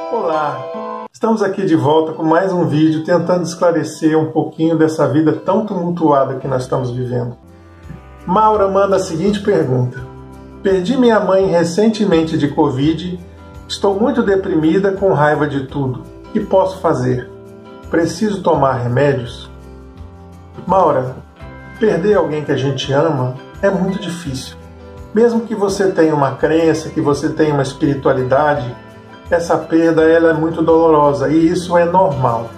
Olá, estamos aqui de volta com mais um vídeo tentando esclarecer um pouquinho dessa vida tão tumultuada que nós estamos vivendo. Maura manda a seguinte pergunta: perdi minha mãe recentemente de Covid, estou muito deprimida, com raiva de tudo. O que posso fazer? Preciso tomar remédios? Maura, perder alguém que a gente ama é muito difícil. Mesmo que você tenha uma crença, que você tenha uma espiritualidade, essa perda ela é muito dolorosa e isso é normal.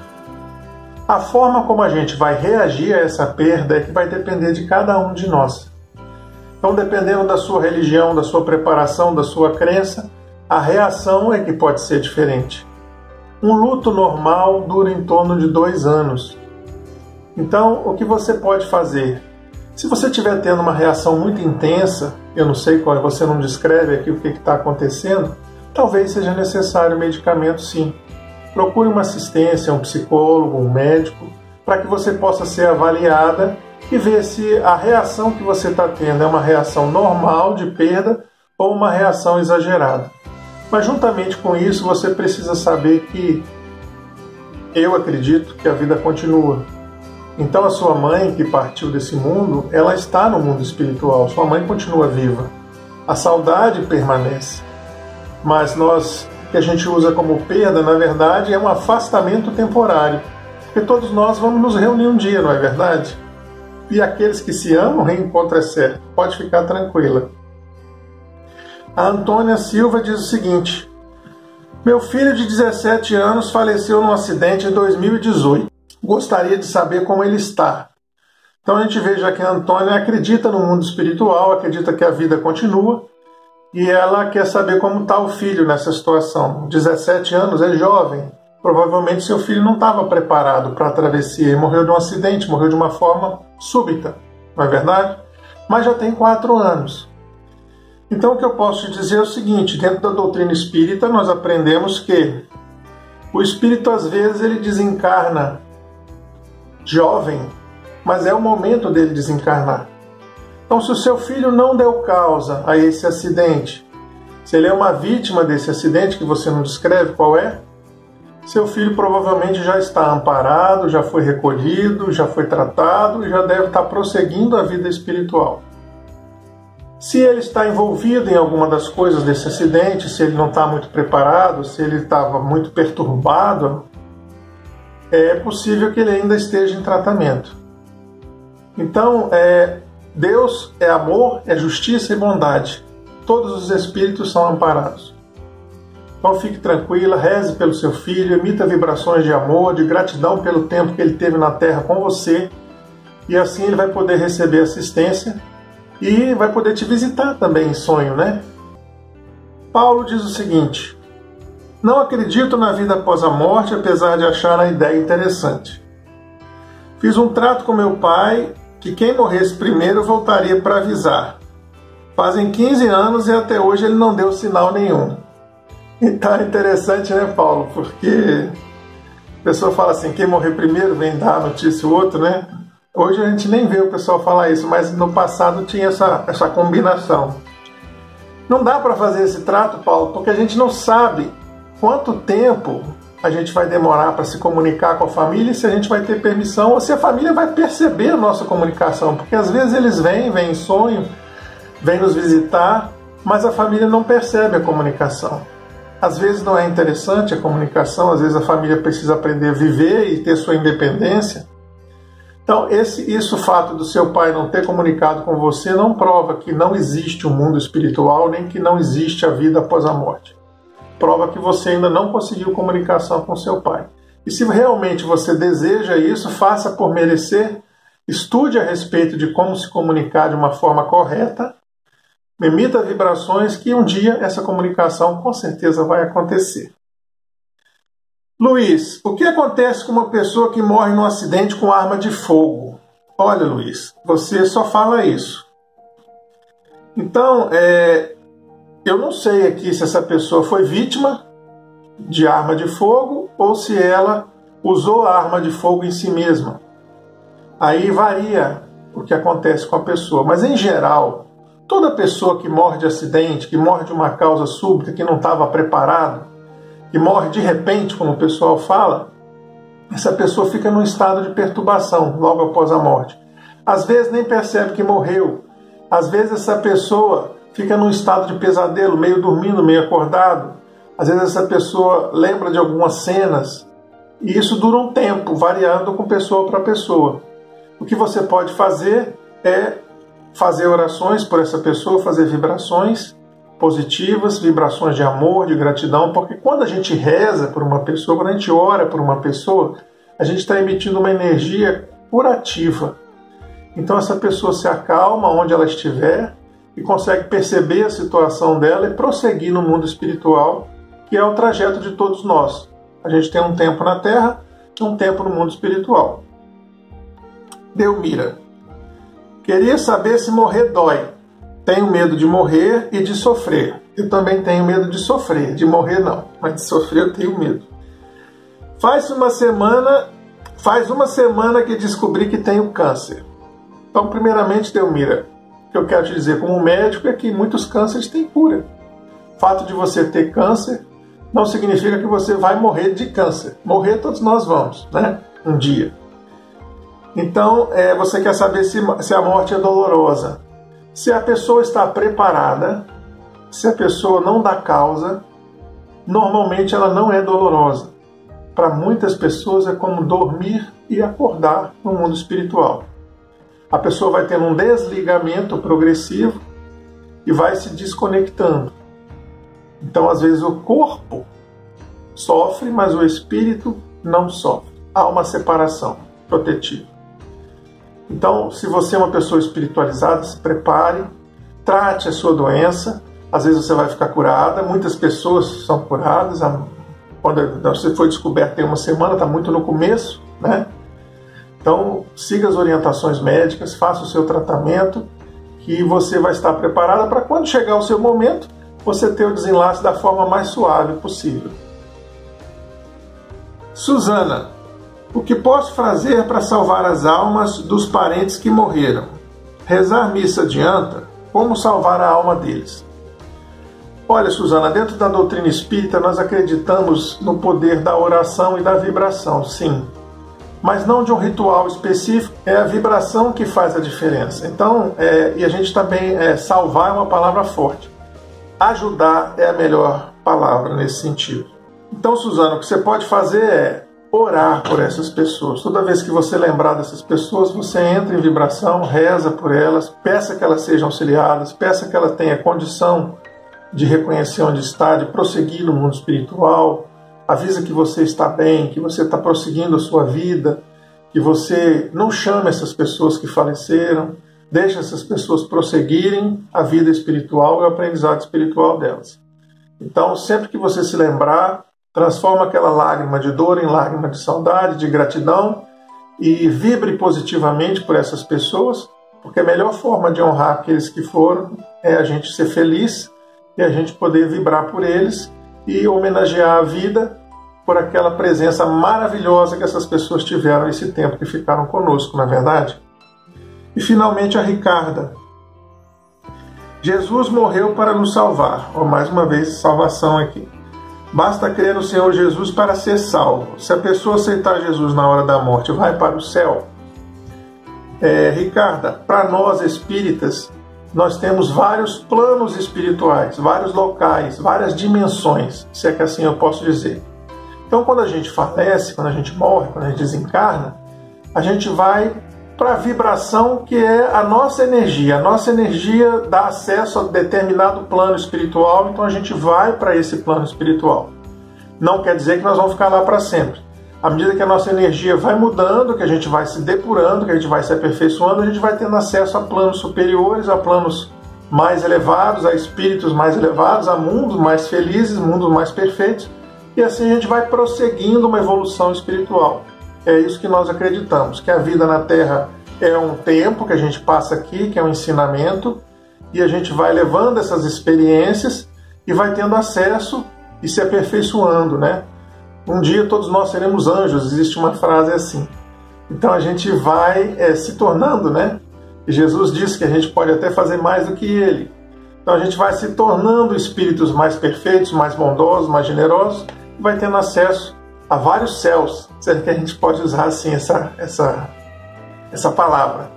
A forma como a gente vai reagir a essa perda é que vai depender de cada um de nós. Então, dependendo da sua religião, da sua preparação, da sua crença, a reação é que pode ser diferente. Um luto normal dura em torno de 2 anos. Então, o que você pode fazer? Se você estiver tendo uma reação muito intensa, eu não sei qual, você não descreve aqui o que está acontecendo, talvez seja necessário medicamento sim. Procure uma assistência, um psicólogo, um médico, para que você possa ser avaliada e ver se a reação que você está tendo é uma reação normal de perda ou uma reação exagerada. Mas juntamente com isso você precisa saber que eu acredito que a vida continua. Então a sua mãe que partiu desse mundo, ela está no mundo espiritual, sua mãe continua viva. A saudade permanece. Mas que a gente usa como perda, na verdade, é um afastamento temporário. Porque todos nós vamos nos reunir um dia, não é verdade? E aqueles que se amam, o reencontro é certo. Pode ficar tranquila. A Antônia Silva diz o seguinte: meu filho de 17 anos faleceu num acidente em 2018. Gostaria de saber como ele está. Então a gente vê já que a Antônia acredita no mundo espiritual, acredita que a vida continua, e ela quer saber como está o filho nessa situação. 17 anos, é jovem. Provavelmente seu filho não estava preparado para a travessia. Ele morreu de um acidente, morreu de uma forma súbita, não é verdade? Mas já tem 4 anos. Então o que eu posso te dizer é o seguinte: dentro da doutrina espírita nós aprendemos que o espírito às vezes ele desencarna jovem, mas é o momento dele desencarnar. Então, se o seu filho não deu causa a esse acidente, se ele é uma vítima desse acidente que você não descreve qual é, seu filho provavelmente já está amparado, já foi recolhido, já foi tratado e já deve estar prosseguindo a vida espiritual. Se ele está envolvido em alguma das coisas desse acidente, se ele não está muito preparado, se ele estava muito perturbado, é possível que ele ainda esteja em tratamento. Então, Deus é amor, é justiça e bondade. Todos os espíritos são amparados. Então fique tranquila, reze pelo seu filho, emita vibrações de amor, de gratidão pelo tempo que ele teve na Terra com você, e assim ele vai poder receber assistência e vai poder te visitar também em sonho, né? Paulo diz o seguinte: não acredito na vida após a morte, apesar de achar a ideia interessante. Fiz um trato com meu pai que quem morresse primeiro voltaria para avisar. Fazem 15 anos e até hoje ele não deu sinal nenhum. Então é interessante, né, Paulo? Porque a pessoa fala assim, quem morrer primeiro vem dar a notícia o outro, né? Hoje a gente nem vê o pessoal falar isso, mas no passado tinha essa combinação. Não dá para fazer esse trato, Paulo, porque a gente não sabe quanto tempo a gente vai demorar para se comunicar com a família, se a gente vai ter permissão ou se a família vai perceber a nossa comunicação, porque às vezes eles vêm em sonho, vêm nos visitar, mas a família não percebe a comunicação. Às vezes não é interessante a comunicação, às vezes a família precisa aprender a viver e ter sua independência. Então, o fato do seu pai não ter comunicado com você não prova que não existe um mundo espiritual, nem que não existe a vida após a morte. Prova que você ainda não conseguiu comunicação com seu pai. E se realmente você deseja isso, faça por merecer, estude a respeito de como se comunicar de uma forma correta, emita vibrações que um dia essa comunicação com certeza vai acontecer. Luiz, o que acontece com uma pessoa que morre num acidente com arma de fogo? Olha, Luiz, você só fala isso. Então, eu não sei aqui se essa pessoa foi vítima de arma de fogo ou se ela usou a arma de fogo em si mesma. Aí varia o que acontece com a pessoa. Mas, em geral, toda pessoa que morre de acidente, que morre de uma causa súbita, que não estava preparado, e morre de repente, como o pessoal fala, essa pessoa fica num estado de perturbação logo após a morte. Às vezes nem percebe que morreu. Às vezes essa pessoa fica num estado de pesadelo, meio dormindo, meio acordado. Às vezes essa pessoa lembra de algumas cenas. E isso dura um tempo, variando com pessoa para pessoa. O que você pode fazer é fazer orações por essa pessoa, fazer vibrações positivas, vibrações de amor, de gratidão, porque quando a gente reza por uma pessoa, quando a gente ora por uma pessoa, a gente está emitindo uma energia curativa. Então essa pessoa se acalma onde ela estiver e consegue perceber a situação dela e prosseguir no mundo espiritual, que é o trajeto de todos nós. A gente tem um tempo na Terra e um tempo no mundo espiritual. Delmira: queria saber se morrer dói. Tenho medo de morrer e de sofrer. Eu também tenho medo de sofrer, de morrer não, mas de sofrer eu tenho medo. Faz uma semana que descobri que tenho câncer. Então, primeiramente, Delmira, o que eu quero te dizer como médico é que muitos cânceres têm cura. O fato de você ter câncer não significa que você vai morrer de câncer. Morrer todos nós vamos, né? Um dia. Então, você quer saber se a morte é dolorosa. Se a pessoa está preparada, se a pessoa não dá causa, normalmente ela não é dolorosa. Para muitas pessoas é como dormir e acordar no mundo espiritual. A pessoa vai tendo um desligamento progressivo e vai se desconectando. Então, às vezes, o corpo sofre, mas o espírito não sofre. Há uma separação protetiva. Então, se você é uma pessoa espiritualizada, se prepare, trate a sua doença. Às vezes você vai ficar curada. Muitas pessoas são curadas. Quando você foi descoberto tem uma semana, está muito no começo, né? Então, siga as orientações médicas, faça o seu tratamento, que você vai estar preparada para quando chegar o seu momento, você ter o desenlace da forma mais suave possível. Suzana: o que posso fazer para salvar as almas dos parentes que morreram? Rezar missa adianta? Como salvar a alma deles? Olha, Suzana, dentro da doutrina espírita nós acreditamos no poder da oração e da vibração, sim. Mas não de um ritual específico, é a vibração que faz a diferença. Então, e a gente também, salvar é uma palavra forte. Ajudar é a melhor palavra nesse sentido. Então, Suzana, o que você pode fazer é orar por essas pessoas. Toda vez que você lembrar dessas pessoas, você entra em vibração, reza por elas, peça que elas sejam auxiliadas, peça que ela tenha condição de reconhecer onde está, de prosseguir no mundo espiritual, avisa que você está bem, que você está prosseguindo a sua vida, que você não chame essas pessoas que faleceram, deixe essas pessoas prosseguirem a vida espiritual e o aprendizado espiritual delas. Então, sempre que você se lembrar, transforma aquela lágrima de dor em lágrima de saudade, de gratidão e vibre positivamente por essas pessoas, porque a melhor forma de honrar aqueles que foram é a gente ser feliz e a gente poder vibrar por eles e homenagear a vida por aquela presença maravilhosa que essas pessoas tiveram esse tempo que ficaram conosco, não é verdade? E finalmente a Ricarda. Jesus morreu para nos salvar. Mais uma vez, salvação aqui. Basta crer no Senhor Jesus para ser salvo. Se a pessoa aceitar Jesus na hora da morte, vai para o céu. Ricarda, para nós espíritas, nós temos vários planos espirituais, vários locais, várias dimensões, se é que assim eu posso dizer. Então, quando a gente falece, quando a gente morre, quando a gente desencarna, a gente vai para a vibração que é a nossa energia. A nossa energia dá acesso a determinado plano espiritual, então a gente vai para esse plano espiritual. Não quer dizer que nós vamos ficar lá para sempre. À medida que a nossa energia vai mudando, que a gente vai se depurando, que a gente vai se aperfeiçoando, a gente vai tendo acesso a planos superiores, a planos mais elevados, a espíritos mais elevados, a mundos mais felizes, mundos mais perfeitos, e assim a gente vai prosseguindo uma evolução espiritual. É isso que nós acreditamos, que a vida na Terra é um tempo que a gente passa aqui, que é um ensinamento, e a gente vai levando essas experiências e vai tendo acesso e se aperfeiçoando, né? Um dia todos nós seremos anjos, existe uma frase assim. Então a gente vai se tornando, né? E Jesus disse que a gente pode até fazer mais do que Ele. Então a gente vai se tornando espíritos mais perfeitos, mais bondosos, mais generosos, vai tendo acesso a vários céus, se é que a gente pode usar assim essa palavra.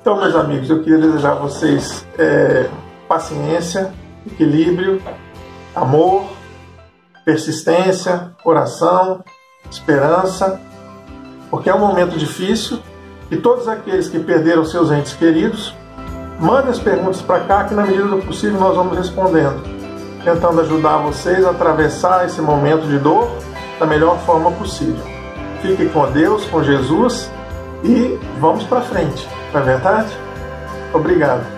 Então, meus amigos, eu queria desejar a vocês paciência, equilíbrio, amor, persistência, oração, esperança, porque é um momento difícil e todos aqueles que perderam seus entes queridos, mandem as perguntas para cá que na medida do possível nós vamos respondendo, tentando ajudar vocês a atravessar esse momento de dor da melhor forma possível. Fiquem com Deus, com Jesus e vamos para frente, não é verdade? Obrigado.